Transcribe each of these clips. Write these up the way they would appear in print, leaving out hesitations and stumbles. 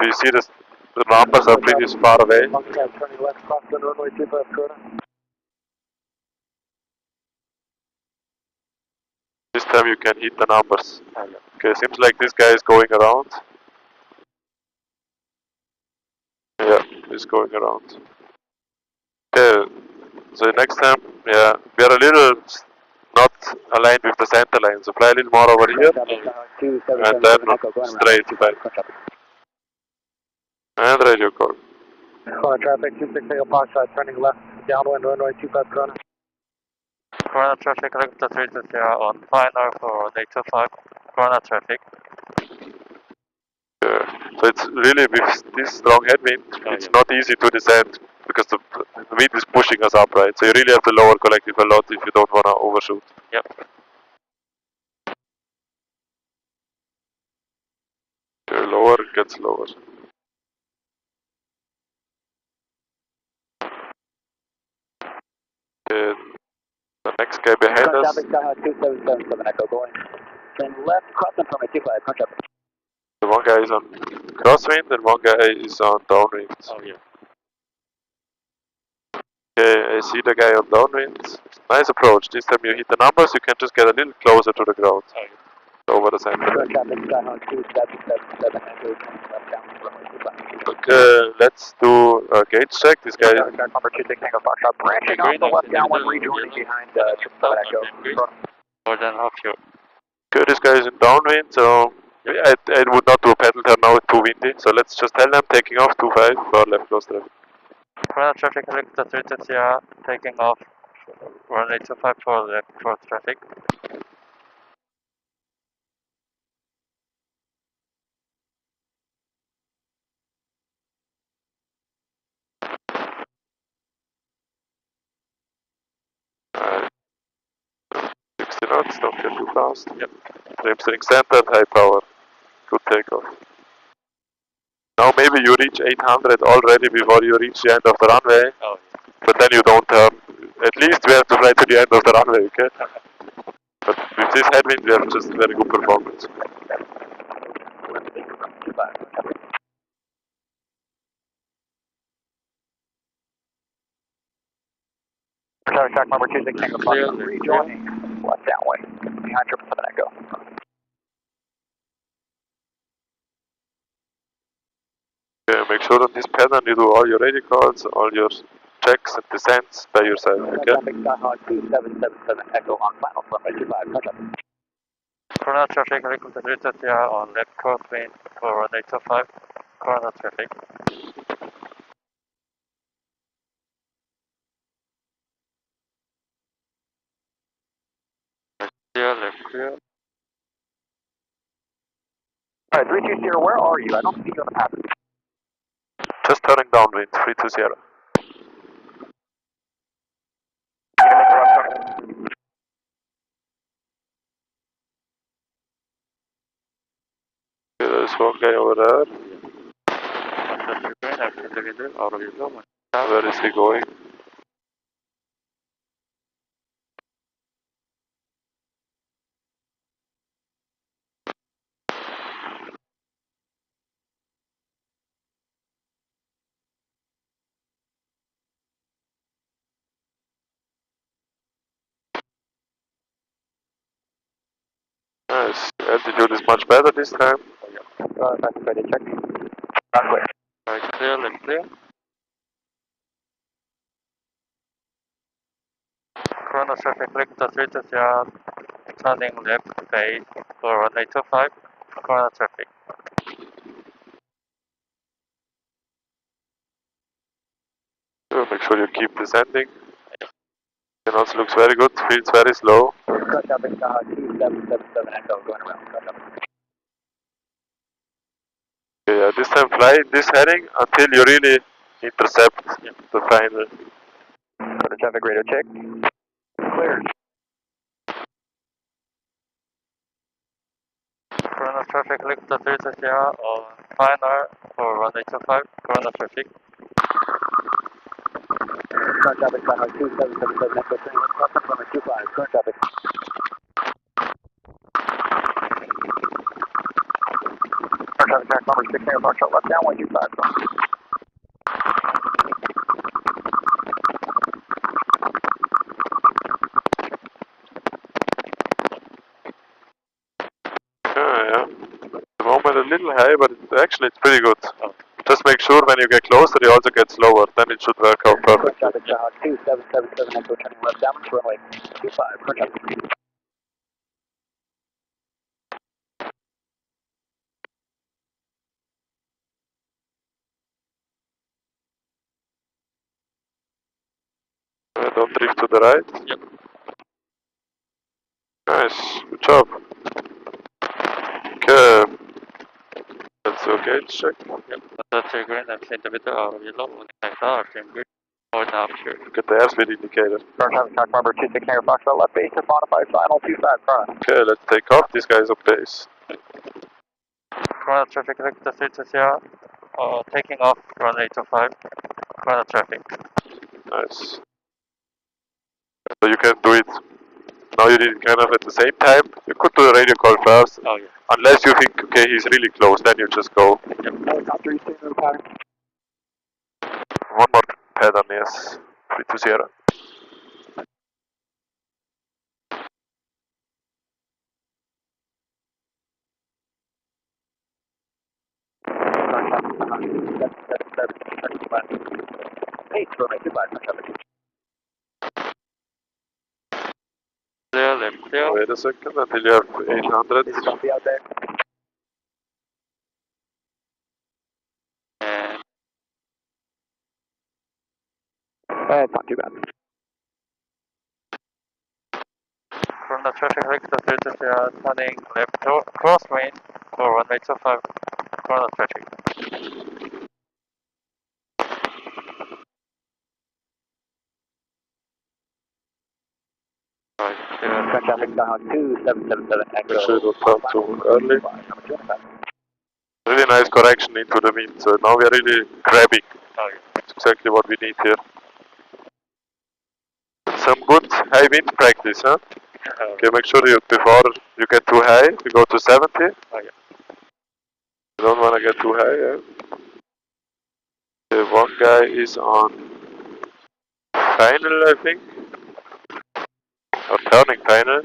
if you see the numbers are pretty far away. Turning left, cross the runway 25 corner. This time you can hit the numbers. Okay, seems like this guy is going around. Yeah, he's going around. Okay, so next time, yeah, we are a little not aligned with the center line, so fly a little more over here, and then straight back. And radio call. Traffic 26 Eagle Foxtrot, turning left, downwind runway 25 corner. Corona traffic, left to 320 on final for 825. Corona traffic. So it's really with this strong headwind, it's not easy to descend because the wind is pushing us up, right? So you really have to lower collective a lot if you don't want to overshoot. Yep. Lower, it gets lower. The next guy behind us. 2777 Echo going. Turn left, crossing from 25, punch up. The one guy is on crosswind and one guy is on downwind. Oh yeah. Okay, I see the guy on downwind. Nice approach. This time you hit the numbers, you can just get a little closer to the ground. Oh, yeah. Over the center. Traffic, Skyhawk 2777 Echo, turning left down runway 25. Okay, let's do a gauge check. This guy. Number 26 Eagle Foxtrot, branching off the left downwind, rejoining behind 777 Echo. More than half you. Okay, this guy is in downwind, so I would not do a pedal turn now, it's too windy. So let's just tell them taking off 25 for left close traffic. Corona traffic, left to 320 taking off. Runway 25 for left cross traffic. Uh, 60 knots, don't get too fast. Yep. Trim centered, high power. Good takeoff. Now maybe you reach 800 already before you reach the end of the runway. Oh, But then you don't turn. At least we have to fly to the end of the runway, okay? But with this headwind we have just very good performance. Track number 26 Eagle Foxtrot, rejoining left downwind, behind 777 Echo. Okay, make sure on this pattern you do all your radio calls, all your checks and descents by yourself, okay? Traffic, Skyhawk 2777 Echo on final from 25, punch up. Corona traffic, left to 320 on left crosswind for runway 25. Corona traffic. Clear, left clear. Alright, 320, where are you? I don't see you on the path. Just turning downwind, 320. Okay, there's one guy over there. Where is he going? Nice. Altitude is much better this time. That's ready, check. Not clear. Right, clear, left clear. Corona traffic, left to 320 turning left base for runway 25. Corona traffic. So make sure you keep descending. It also looks very good, feels very slow. Traffic, 2777 Echo going around. Okay, yeah, this time fly this heading until you really intercept the final. Corona traffic, radio check. Clear. Corona traffic, left to 320 on final for runway 25. Corona traffic. Current traffic, Skyhawk 2777 Echo, turning left, crossing from 25, current traffic. Current traffic track number 6 Tango Foxtrot, left downwind 25 from. Yeah. The moment a little high, but actually it's pretty good. Just make sure when you get closer, you also get slower. Then it should work out perfectly. Traffic 2777 Echo turning left downwind to runway 25 for traffic. Don't drift to the right. Yep. Nice, good job. Okay, let's do a gauge check. Yep. That's a green and centimeter out of yellow, and like that, same green. Or now, sure. Look at the airspeed indicator. Current traffic track number 26 Tango Foxtrot, left base to modify final 25 front. Okay, let's take off. This guy is on pace. Corona traffic vector status here. Taking off runway 25. Corona traffic. Nice. So you can do it. Now you did it kind of at the same time. You could do the radio call first. Oh yeah. Unless you think, okay, he's really close, then you just go. Helicopter, stay in the pattern. One more pattern, yes. 320. Clear, left clear. Wait a second until you have 800. Copy out there. And It's not too bad. Corona traffic vector status here. Turning left crosswind for runway 25. Corona traffic. Right, clear. Current traffic dial 2777 Echo. Make sure you don't turn too early. Really nice correction into the wind. So now we are really grabbing. Oh yeah. That's exactly what we need here. Some good high wind practice, huh? Okay, make sure you before you get too high, you go to 70. Oh yeah. You don't want to get too high, yeah? The one guy is on final, I think. Or turning final.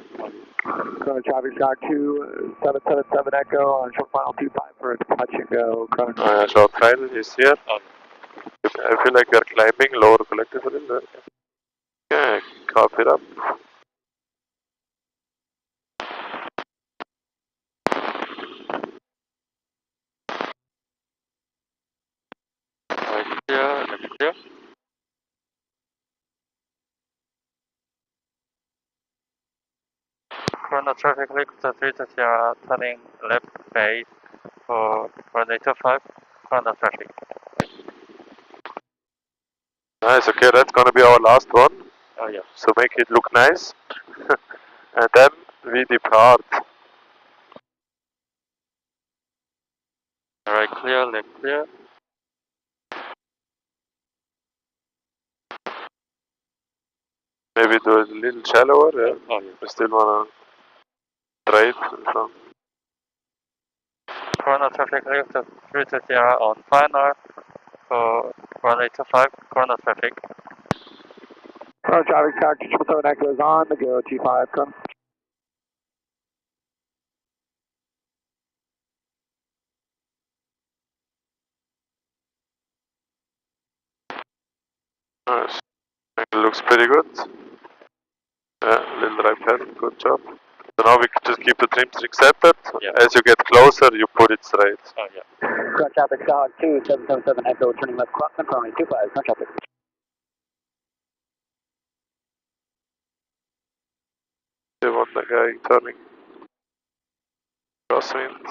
Current traffic sky 2777 Echo on short final 25 for a touch and go. Current Short final is here. Oh, I feel like we are climbing lower collective a little bit. Okay, copy it up. right, clear, left clear. Corona traffic vector status here. Turning left base for runway 25. Corona traffic. Nice, okay, that's gonna be our last one. Oh yeah. So make it look nice. And then we depart. Right, clear, left clear. Maybe do it a little shallower, yeah. Oh yeah. We still wanna trade from. Corona traffic vector status here on final for runway 25. Corona traffic. Current traffic sky 2777 Echo is on the go. T5 come. Nice. It looks pretty good. Yeah, little right pattern, good job. So now we can just keep the trim accepted. Yeah. As you get closer, you put it straight. Oh yeah. Current traffic sky 2777 Echo turning left crosswind runway 25. Current traffic. They want the guy turning crosswind.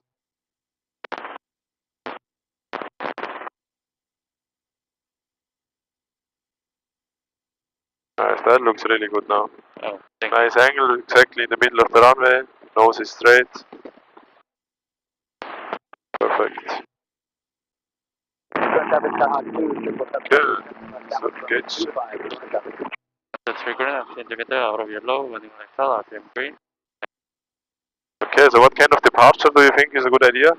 Nice, that looks really good now. Oh, thank you. Nice angle, exactly in the middle of the runway. Nose is straight. Perfect. Current traffic sky 2777 Good. So gauge. That's three green and indicator out of yellow, running like that, same green. Okay, so what kind of departure do you think is a good idea?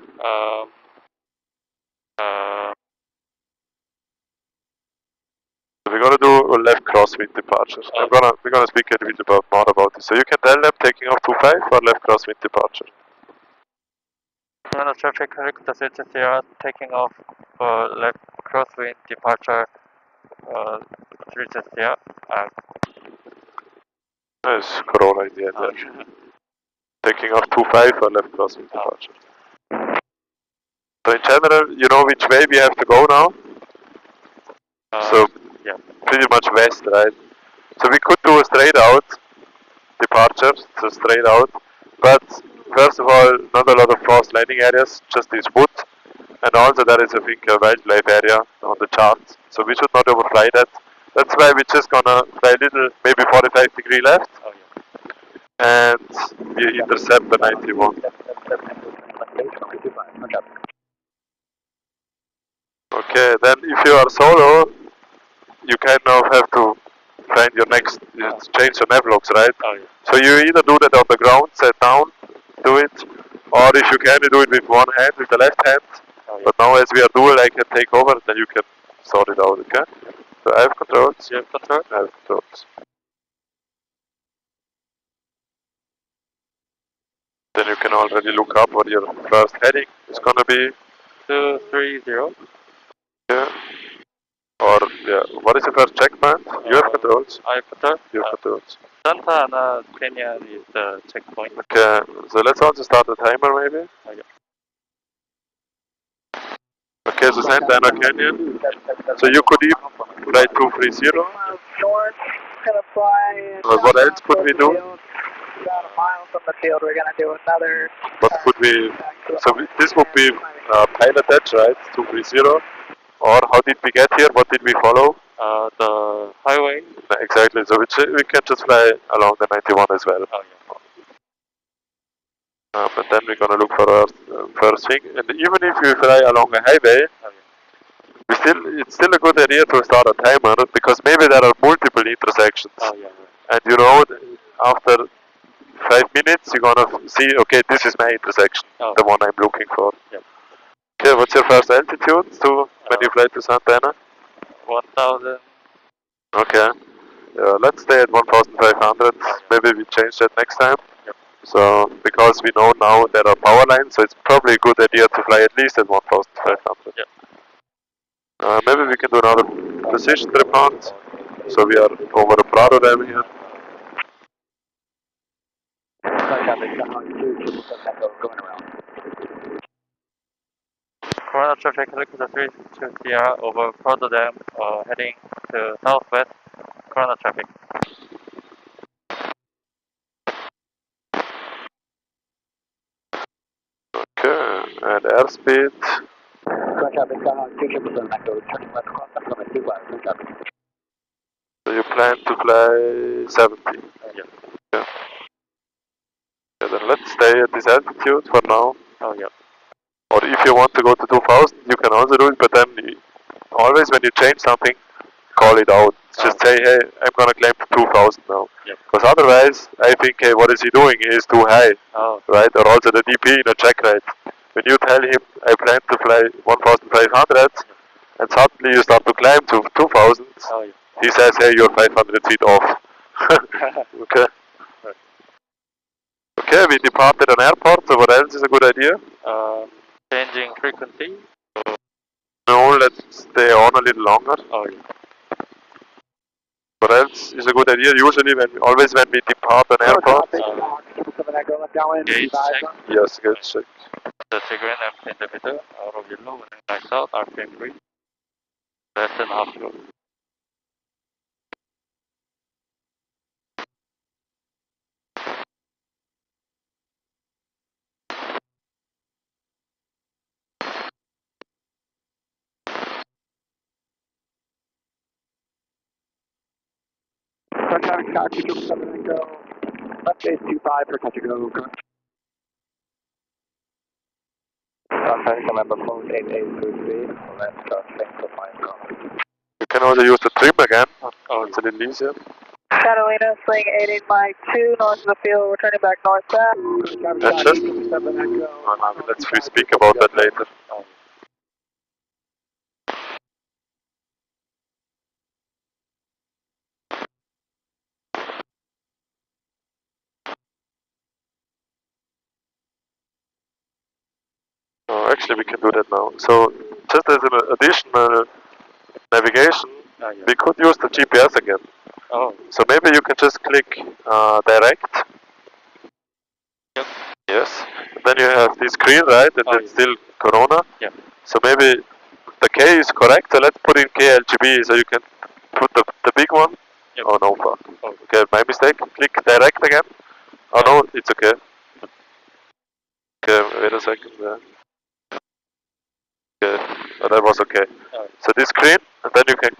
We're gonna do a left crosswind departure. We're gonna speak a little bit more about this. So you can tell them taking off 25 or left crosswind departure. Corona traffic, correct the CTCR, taking off left crosswind departure, 3CR. Nice Corona in the end there. Taking off 25 or left crosswind departure. So in general, you know which way we have to go now? So yeah. pretty much west, right? So we could do a straight out departure, so straight out. But first of all, not a lot of fast landing areas, just this wood. And also there is, I think, a wildlife area on the chart. So we should not overfly that. That's why we're just gonna fly a little, maybe 45-degree left. And we intercept the 91. Okay, then if you are solo, you kind of have to find your next, change your navlogs, right? So you either do that on the ground, set down, do it, or if you can, you do it with one hand, with the left hand. But now as we are dual, I can take over, then you can sort it out, okay? So I have controls. You have control? I have controls. Then you can already look up what your first heading is gonna be. 230. Yeah. Or, yeah, what is the first checkpoint? You have controls. I have control. You have controls. Santa Ana Canyon is the checkpoint. Okay, so let's also start the timer maybe. Okay, so Santa Ana Canyon. So you could even fly 230. North, gonna fly. What else could we do? About a mile from the field, we're gonna do another. What could we? So this would be pilot edge, right? 230. Or how did we get here? What did we follow? The highway. Exactly. So we can just fly along the 91 as well. And then we're gonna look for our first thing. And even if you fly along a highway, it's still a good idea to start a timer because maybe there are multiple intersections. And you know, after 5 minutes, you're gonna see, okay, this is my intersection, the one I'm looking for. Okay, what's your first altitude when you fly to Santa Ana? 1,000. Okay. Let's stay at 1,500. Maybe we change that next time. So, because we know now there are power lines, so it's probably a good idea to fly at least at 1,500. Maybe we can do another precision report. So we are over a Prado Dam here. Corona traffic, look at the 320 over Prado Dam, heading to southwest. Corona traffic. Okay, and airspeed. So you plan to fly 70? Yeah. Okay. Then let's stay at this altitude for now. Or if you want to go to 2000, you can also do it, but then always when you change something, call it out. Just say, hey, I'm gonna climb to 2000 now. Because otherwise, I think, hey, what is he doing? He is too high, right? Or also the DP in a check ride. When you tell him, I plan to fly 1,500, and suddenly you start to climb to 2000, he says, hey, you're 500 feet off. Okay. Okay, we departed an airport, so what else is a good idea? Changing frequency. No, let's stay on a little longer. What else is a good idea? Usually, always when we depart an airport. Gauge check. Yes, gauge check. The Tigran empty in the middle, out of yellow, and nice out, RPM 3. Less than half load. Traffic Sky 277 Echo. Left base 25 for touch and go. Traffic remember close 8833. Let's check for fine call. You can also use the trim again. It's a little easier. Catalina, sling 88 Mike 2, north of the field, returning back northbound. That's just. Let's speak about that later. Oh, actually, we can do that now. So, just as an additional navigation, we could use the GPS again. Oh, So maybe you can just click direct. Yep. Yes. Then you have this screen, right? And it's still Corona. Yeah. So maybe the K is correct. So let's put in KLGB so you can put the big one. Yep. Oh no, fuck. Oh. Okay, my mistake. Click direct again. Oh no, it's okay. Okay, wait a second. Okay, oh, that was okay. So this screen, and then you can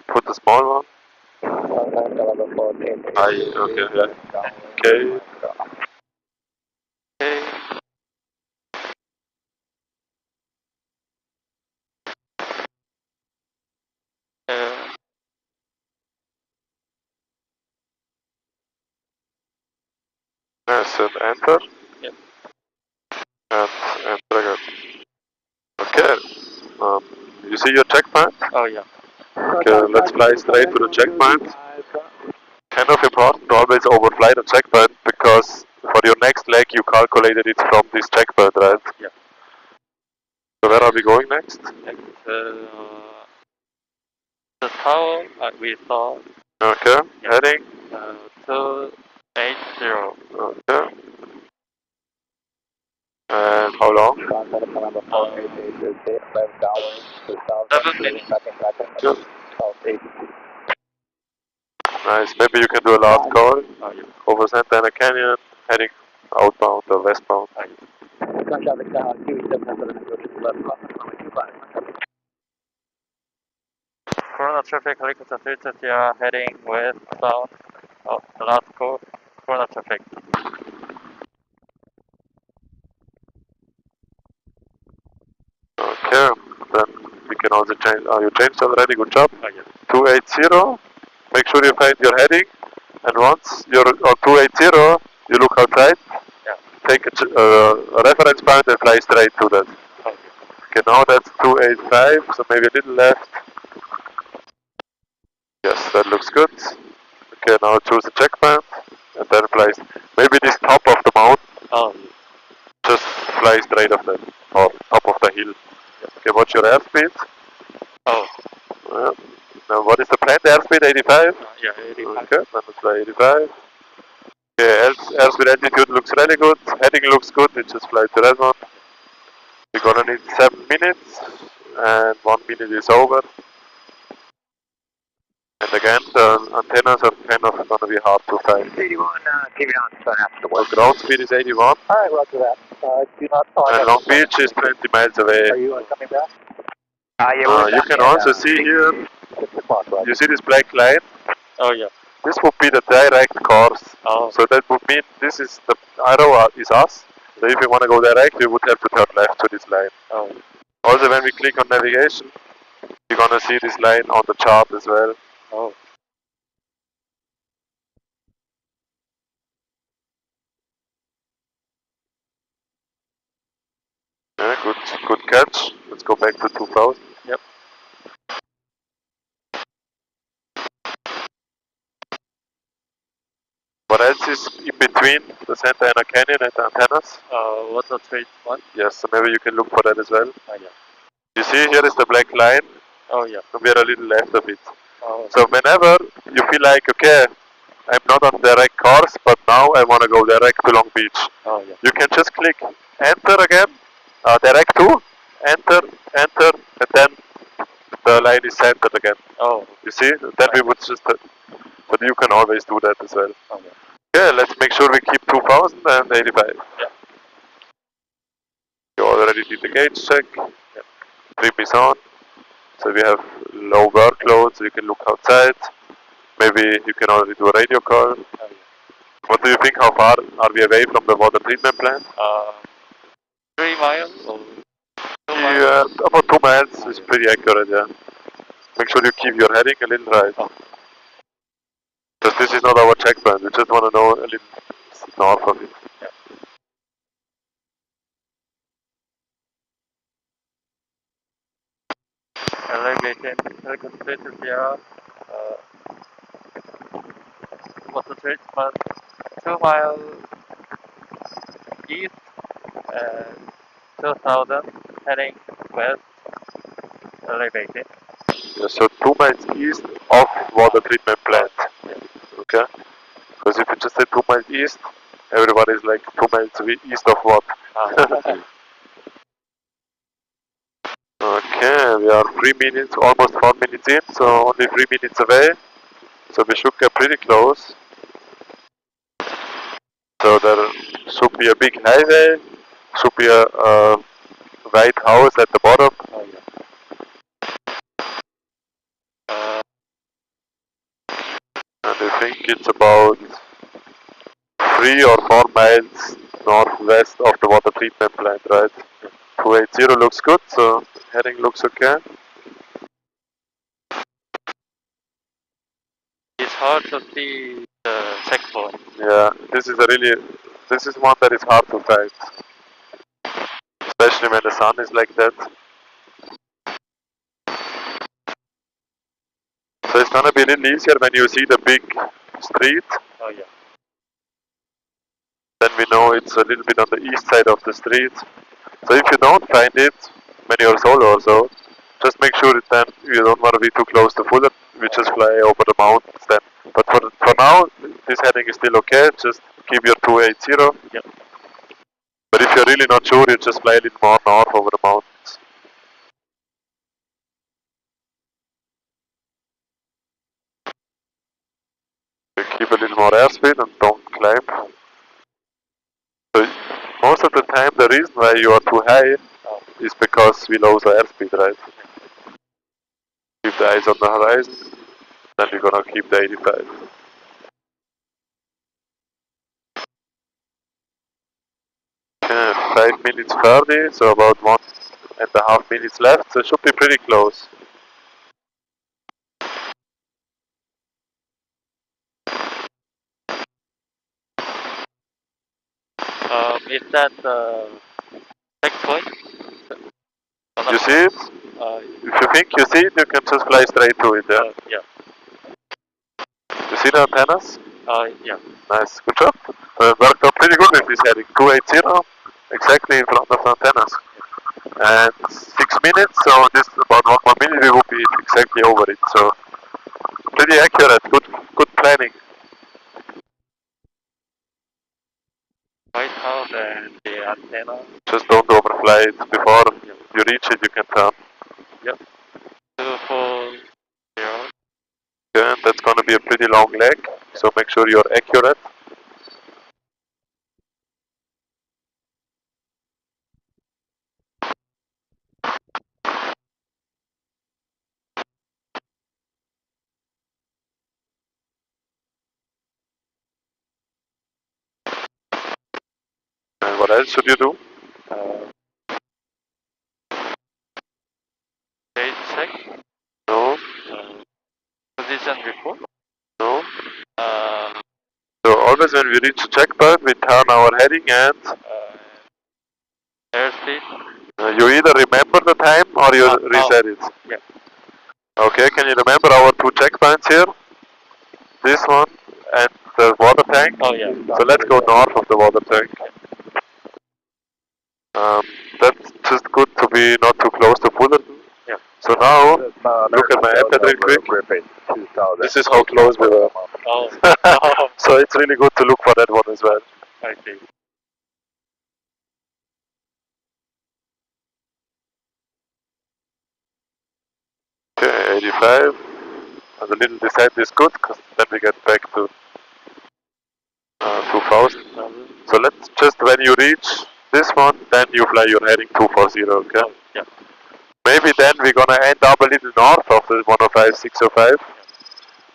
put the small one. Okay, yeah. Okay. Okay. Yes, and enter. Yep. And enter again. Okay. You see your checkpoint? Oh yeah. Okay, let's fly straight to the checkpoint. Kind of important to always overfly the checkpoint because for your next leg you calculated it from this checkpoint, right? Yeah. So where are we going next? The tower we saw. Okay, heading. 280. Okay. And how long? 7 minutes. Good. Nice. Maybe you can do a last call over Santa Ana Canyon, heading outbound or westbound. Corona traffic, helicopter filters, you are heading westbound. Oh, the last call. Corona traffic. Okay, then we can also change. You changed already, good job. Oh, yes. 280, make sure you find your heading, and once you're on 280, you look outside, take a reference point and fly straight to that. Okay, now that's 285, so maybe a little left. Yes, that looks good. Okay, now choose the checkpoint, and then fly. Maybe this top of the mountain. Oh. Just fly straight off that, or top of the hill. Okay, what's your airspeed? Oh. Now what is the planned airspeed? 85? Yeah, 85. Okay, then let's fly 85. Okay, airspeed altitude looks really good. Heading looks good, we just fly to that one. We're gonna need 7 minutes, and 1 minute is over. And again, the antennas are kind of gonna be hard to find. 81, keep it on, so after the So ground speed is 81. Alright, roger that. Do not, And Long Beach is 20 miles away. Are you coming back? Yeah, you can also see here, you see this black line? Oh yeah. This would be the direct course. Oh. So that would mean this is the arrow is us. So if you want to go direct, you would have to turn left to this line. Oh. Also, when we click on navigation, you're gonna see this line on the chart as well. Oh. Yeah, good catch. Let's go back to 2000. Yep. What else is in between the Santa Ana Canyon and the antennas? Water treatment. Yes, so maybe you can look for that as well. Oh yeah. You see here is the black line. Oh yeah. We are a little left of it. Oh. So whenever you feel like, okay, I'm not on direct course, but now I want to go direct to Long Beach. Oh yeah. You can just click enter again, direct to, enter, and then the line is centered again. Oh. You see? Then we would just, but you can always do that as well. Oh yeah. Okay, let's make sure we keep 2085. Yeah. You already did the gauge check. Yeah. Trim is on. So we have low workload, so you can look outside. Maybe you can already do a radio call. Oh, yeah. What do you think? How far are we away from the water treatment plant? 3 miles or 2 miles? Yeah, about 2 miles is pretty accurate, yeah. Make sure you keep your heading a little right. Because this is not our checkpoint, we just want to know a little north of it. Yeah. Elevation, helicopter here. Water treatment 2 miles east and 2000, heading west, elevated. Yeah, so 2 miles east of water treatment plant. Okay? Because if you just say 2 miles east, everybody's like 2 miles east of what? Okay, we are 3 minutes, almost 4 minutes in, so only 3 minutes away. So we should get pretty close. So there should be a big highway, should be a white house at the bottom. And I think it's about 3 or 4 miles northwest of the water treatment plant, right? 280 looks good, so heading looks okay. It's hard to see the checkpoint. Yeah, this is one that is hard to find, especially when the sun is like that. So it's gonna be a little easier when you see the big street. Oh yeah. Then we know it's a little bit on the east side of the street. So if you don't find it when you're solo or so, just make sure that then you don't want to be too close to Fulham. We just fly over the mountains then. But for now, this heading is still okay. Just keep your 280. Yep. But if you're really not sure, you just fly a little more north over the mountains. You keep a little more airspeed and don't climb. So most of the time, the reason why you are too high is because we lose our airspeed, right? Keep the eyes on the horizon, then we're gonna keep the 85. Okay, 5 minutes 30, so about 1.5 minutes left, so it should be pretty close. Is that the checkpoint? You see it? If you think you see it, you can just fly straight to it, yeah? Yeah. You see the antennas? Yeah. Nice, good job. Worked out pretty good with this heading. 280, exactly in front of the antennas. And 6 minutes, so this about 1 more minute we will be exactly over it. So pretty accurate, good planning. White House and the antenna. Just don't overfly it before you reach it, you can turn. Yep. 240. Okay, and that's gonna be a pretty long leg, so make sure you're accurate. And what else should you do? Gauge check. No, Position report. no. So always when we reach a checkpoint, we turn our heading and Airspeed. you either remember the time or you reset it. Yeah. Okay, can you remember our 2 checkpoints here? This one and the water tank? Oh yeah. So let's go north of the water tank. That's just good to be not too close to Fullerton. Yeah. So now, look at my iPad real quick. This is how close we were. Oh. So it's really good to look for that one as well. I see. Okay, 85. And the little descent is good because then we get back to 2000. So let's just, when you reach this one, then you fly your heading 240, okay? Yeah. Maybe then we're gonna end up a little north of the 105, 605.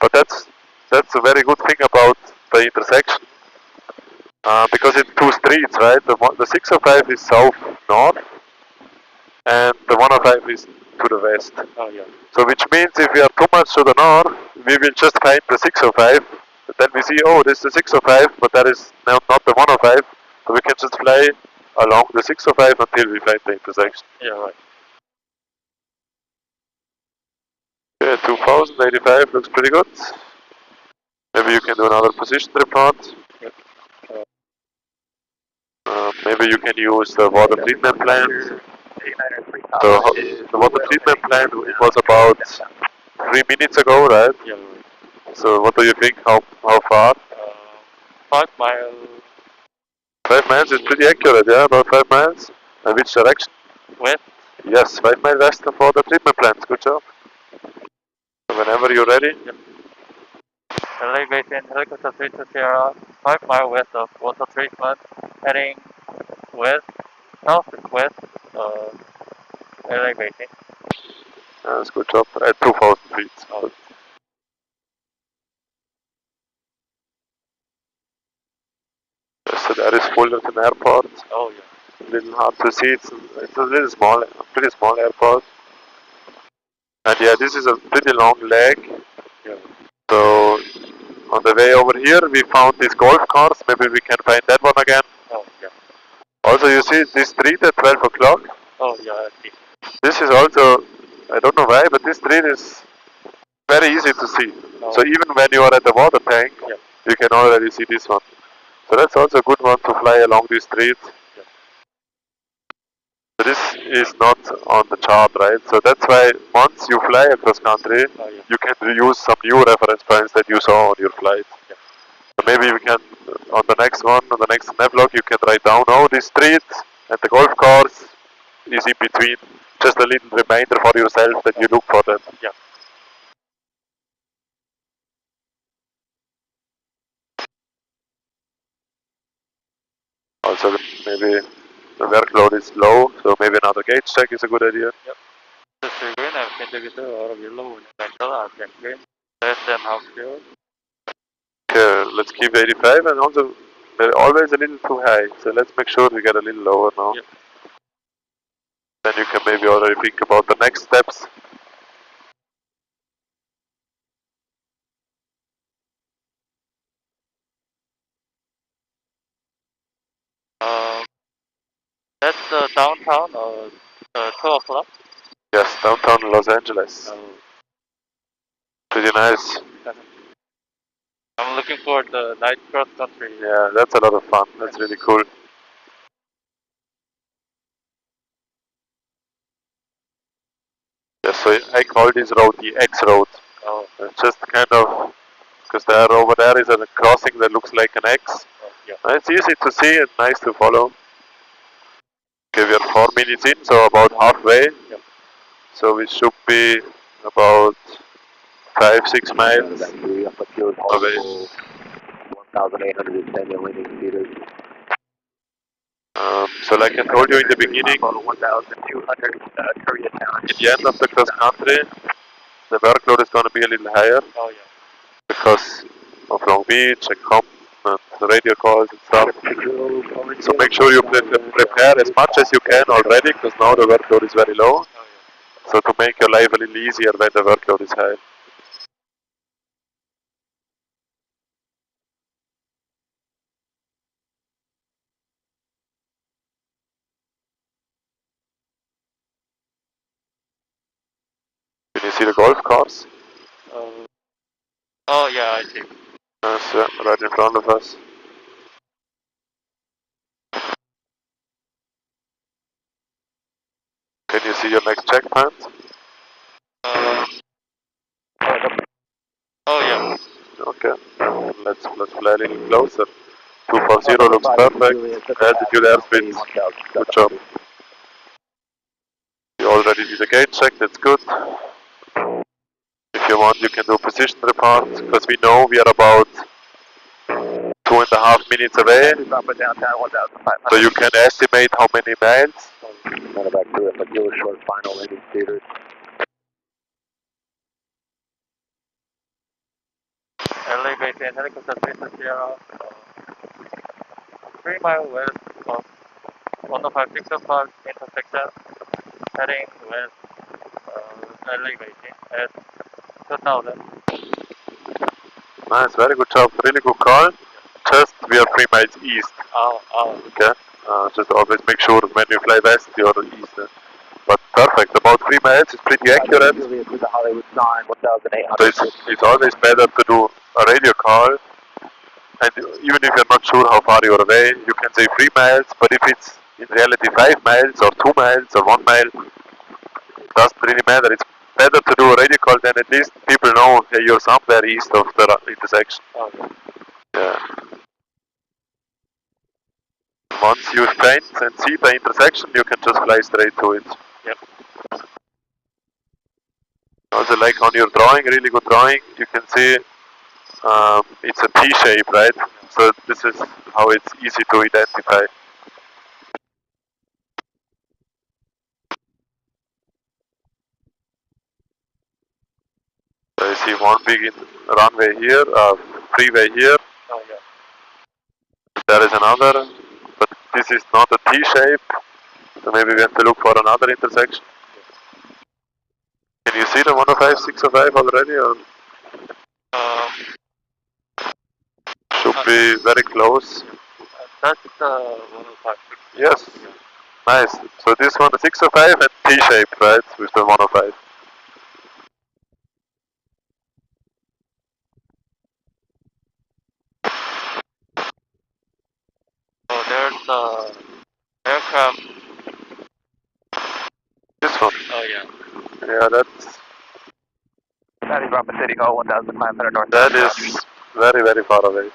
But that's a very good thing about the intersection. Because it's 2 streets, right? The 605 is south-north and the 105 is to the west. Oh yeah. So which means if we are too much to the north, we will just find the 605. Then we see, oh, this is the 605, but that is not the 105. So we can just fly along the 605 until we find the intersection. Yeah, right. Yeah, 2085 looks pretty good. Maybe you can do another position report. Yep. Maybe you can use the water treatment plant. So the water treatment plant was about 3 minutes ago, right? Yeah. So what do you think? How far? 5 miles 5 miles is pretty accurate, yeah, about 5 miles. And which direction? west. Yes, 5 miles west of water treatment plant. Good job. So whenever you're ready. Yep. LA Basin helicopter 3 to Sierra, 5 miles west of water treatment, heading west, southwest, LA Basin. That's good job. At 2,000 feet. Oh. So that is Fullerton Airport. Oh, yeah. A little hard to see. It's a little small, pretty small airport. And yeah, this is a pretty long leg. Yeah. So on the way over here, we found this golf course. Maybe we can find that one again. Oh, yeah. Also, you see this street at 12 o'clock. Oh, yeah, I see. This is also, I don't know why, but this street is very easy to see. Oh. So even when you are at the water tank, Yeah. you can already see this one. So that's also a good one to fly along this street. Yeah. So this is not on the chart, right? So that's why once you fly across country, Oh, yeah. you can use some new reference points that you saw on your flight. Yeah. So maybe we can, on the next one, on the next navlog, you can write down, oh, this street and the golf course is in between. Just a little reminder for yourself that you look for that. Yeah. Also, maybe the workload is low, so maybe another gauge check is a good idea. Yep. The green and indicator or yellow, vector are green, less than half fuel. Okay, let's keep 85 and also they're always a little too high, so let's make sure we get a little lower now. Yep. Then you can maybe already think about the next steps. That's downtown or 2 o'clock. Yes, downtown Los Angeles. Oh. Pretty nice. I'm looking for the night cross country. Yeah, that's a lot of fun. That's really cool. Yeah, so I call this road the X road. Oh. It's just kind of, because there over there is a crossing that looks like an X. Oh, yeah. It's easy to see and nice to follow. Okay, we are 4 minutes in, so about halfway. Yep. So we should be about 5-6 miles away. 1,810 leaning meters. So like I told you in the beginning, 1,200 Koreatown. at the end of the cross country, the workload is going to be a little higher. Oh, yeah. Because of Long Beach and Compton and the radio calls and stuff. So make sure you prepare as much as you can already, because now the workload is very low. Oh, yeah. So to make your life a little easier when the workload is high. Can you see the golf course? Oh, yeah, I see. Yes, yeah, right in front of us. Can you see your next checkpoint? Oh, yeah. Okay. Let's fly a little closer. 240 looks perfect. Altitude airspeed. Good job. You already did a gate check, that's good. If you want, you can do position report, because we know we are about 2.5 minutes away. So you can estimate how many miles. Back to it, but do a short final landing theaters. LA Basin helicopter 3 to Sierra, 3 miles west of 105 intersection, heading west, LA Basin at 2000. Nice, very good job, really good call. Just we are 3 miles east. Oh. Okay, just always make sure when you fly west you're east. But perfect, about 3 miles is pretty accurate. The Hollywood sign, 1,800. So it's always better to do a radio call And even if you're not sure how far you're away, you can say 3 miles, but if it's in reality 5 miles or 2 miles or 1 mile, it doesn't really matter. It's better to do a radio call, then at least people know, hey, you're somewhere east of the intersection. Okay. Yeah. Once you find and see the intersection, you can just fly straight to it. Yep. Also, like on your drawing, really good drawing, you can see it's a T shape, right? So this is how it's easy to identify. So you see one big runway here, freeway here. Oh yeah. There is another, but this is not a T shape, so maybe we have to look for another intersection. Can you see the 105, 605 already, or should be very close? That's the 105. Yes, nice. So this one is 605 and T shape, right, with the 105. So there's the aircraft. This one. Oh yeah. Yeah, that's. That is Bravo City Hall 1500 North. That is very, very far away.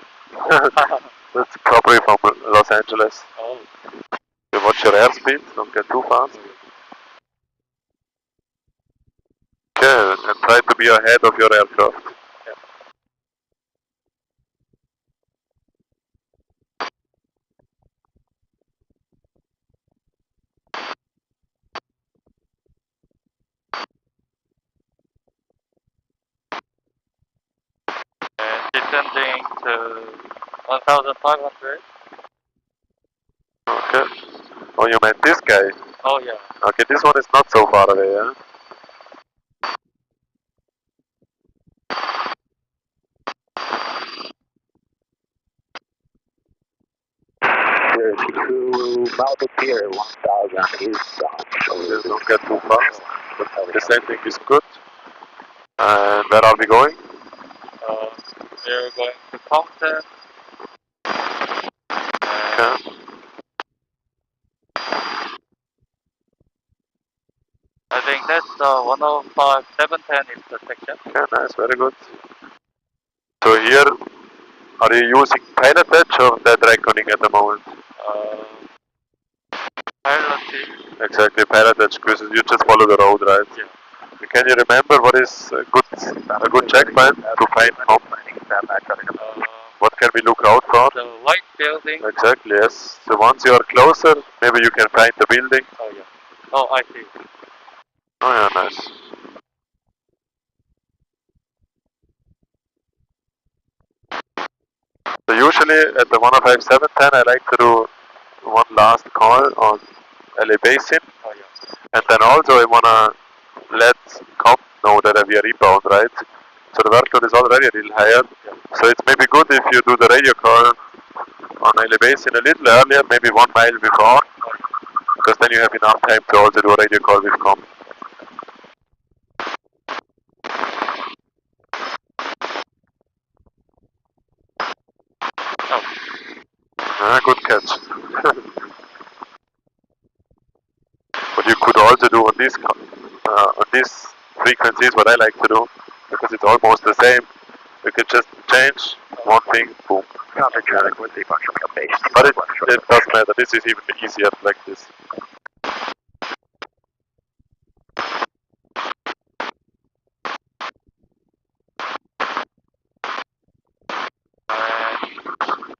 That's probably from Los Angeles. Oh. You watch your airspeed, don't get too fast. Okay, and try to be ahead of your aircraft. Yep. And descending to 1500. Okay. Oh, you meant this guy? Oh yeah. Okay, this one is not so far away, yeah? Malibu Pier 1000 eastbound. Just don't get too fast. But descending is good. And where are we going? We're going to Compton. Okay. I think that's the 105 710 intersection. Okay, nice, very good. So here, are you using pilot edge or dead reckoning at the moment? Piloting. Exactly, pilot edge, because you just follow the road, right? Yeah. Can you remember what is a good checkpoint to find home? What can we look out for? The white building. Exactly, yes. So once you are closer, maybe you can find the building. Oh yeah. Oh, I see. Oh yeah, nice. So usually at the 105-710 I like to do one last call on LA Basin. Oh yeah. And then also I wanna let COP know that we are inbound, right? So the workload is already a little higher. Yeah. So it's maybe good if you do the radio call on LA Basin a little earlier, maybe 1 mile before, because then you have enough time to also do a radio call with COP. Ah, good catch. But you could also do on these frequencies what I like to do, because it's almost the same. You could just change one thing, boom. But it doesn't matter. This is even easier like this.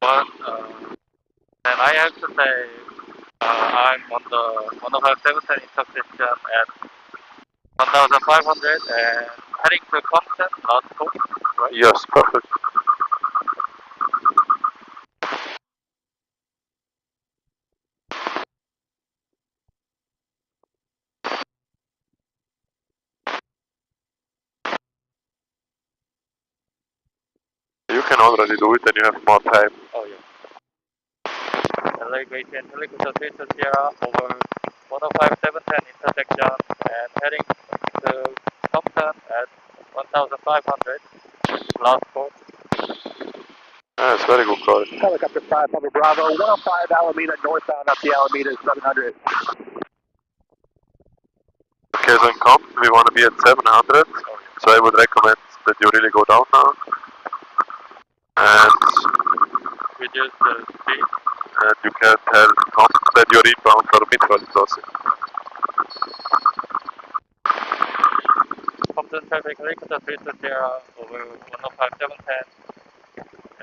But then I have to say I'm on the 105 710 intersection at 1500 and heading to Compton, last coast, right? Yes, perfect. You can already do it and you have more time. Oh yeah. LA Gradient Helicopter Station Sierra over 105 710 intersection and heading to Compton at 1500, last coast. Yes, very good call. Helicopter 5, Papa Bravo, 105 Alameda, northbound up the Alameda 700. Okay, so in comp, we want to be at 700, so I would recommend that you really go down now. And Reduce the speed. you can tell comp that you're inbound for mid-valley crossing. Compton traffic, helicopter 320 over 105 710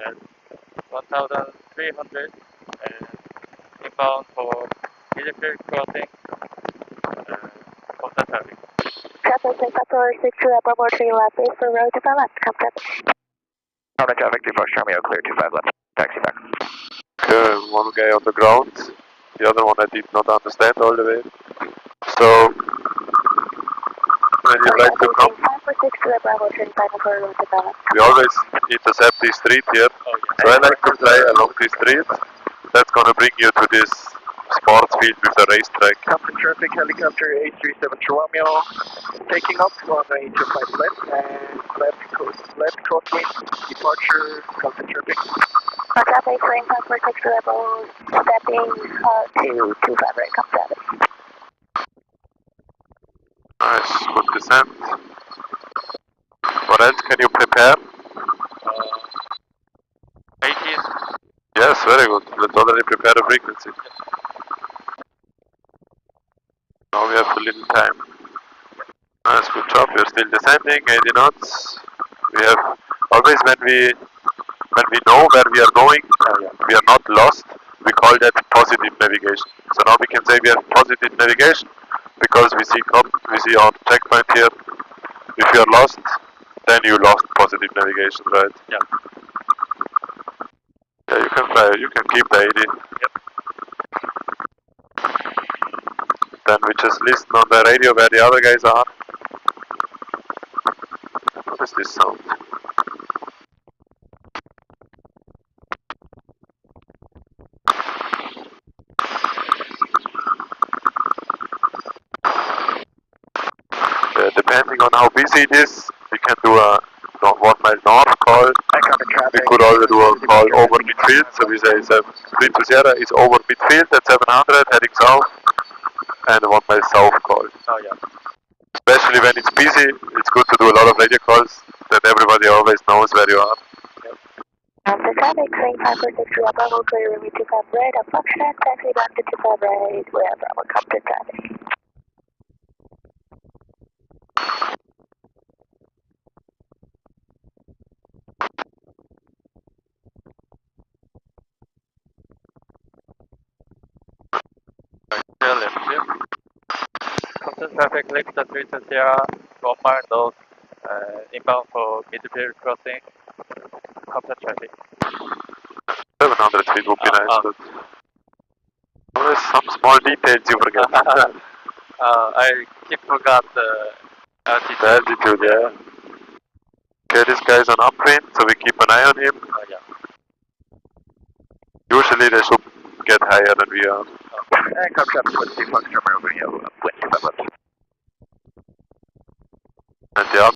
and 1300 and inbound for Midfield crossing. Compton traffic. Traffic 6 Bravo 3 left, base for road to the left, come traffic. Counter traffic, 2 Fox Romeo, clear 25 left, taxi back. Okay, one guy on the ground, the other one I did not understand all the way. So, when you like to come, 546 Bravo 35 for road to the left. we always intercept this street here. So I like to fly along this street. That's gonna bring you to this sports field with the racetrack. Compton traffic, helicopter 837 Romeo, taking up, runway 25 left, and left crosswind, departure, Compton traffic. Traffic, frame 546 Bravo, stepping to 25 right, come traffic. Nice, good descent. What else can you prepare? 18. Yes, very good. Let's already prepare a frequency. Now we have a little time. Nice, good job. We're still descending, 80 knots. We have always when we know where we are going, we are not lost. We call that positive navigation. So now we can say we have positive navigation because we see our checkpoint here. If you are lost, then you lost positive navigation, right? Yeah. Yeah, you can fly. You can keep the 80. Yep. Then we just listen on the radio where the other guys are. What is this sound? Depending on how busy it is, we can do a 1 mile north call. We could also do a call over midfield, so we say 3 Sierra is over midfield at 700 heading south, and a 1 mile south call. Oh yeah. Especially when it's busy, it's good to do a lot of radio calls, that everybody always knows where you are. After traffic, frame 546 Bravo, clear runway 25 right, up function, taxi back to 25 right, where Bravo, come to traffic. Clear left here. Compton traffic, helicopter 320 1 mile north, inbound for Midfield crossing. Compton traffic. 700 feet would be nice, but always some small details you forget. I keep forgot the altitude. The altitude, yeah. Okay, this guy's on upwind, so we keep an eye on him. Oh yeah. Usually they should get higher than we are. And come traffic with 2 Fox Romeo, upwind 25 left. And the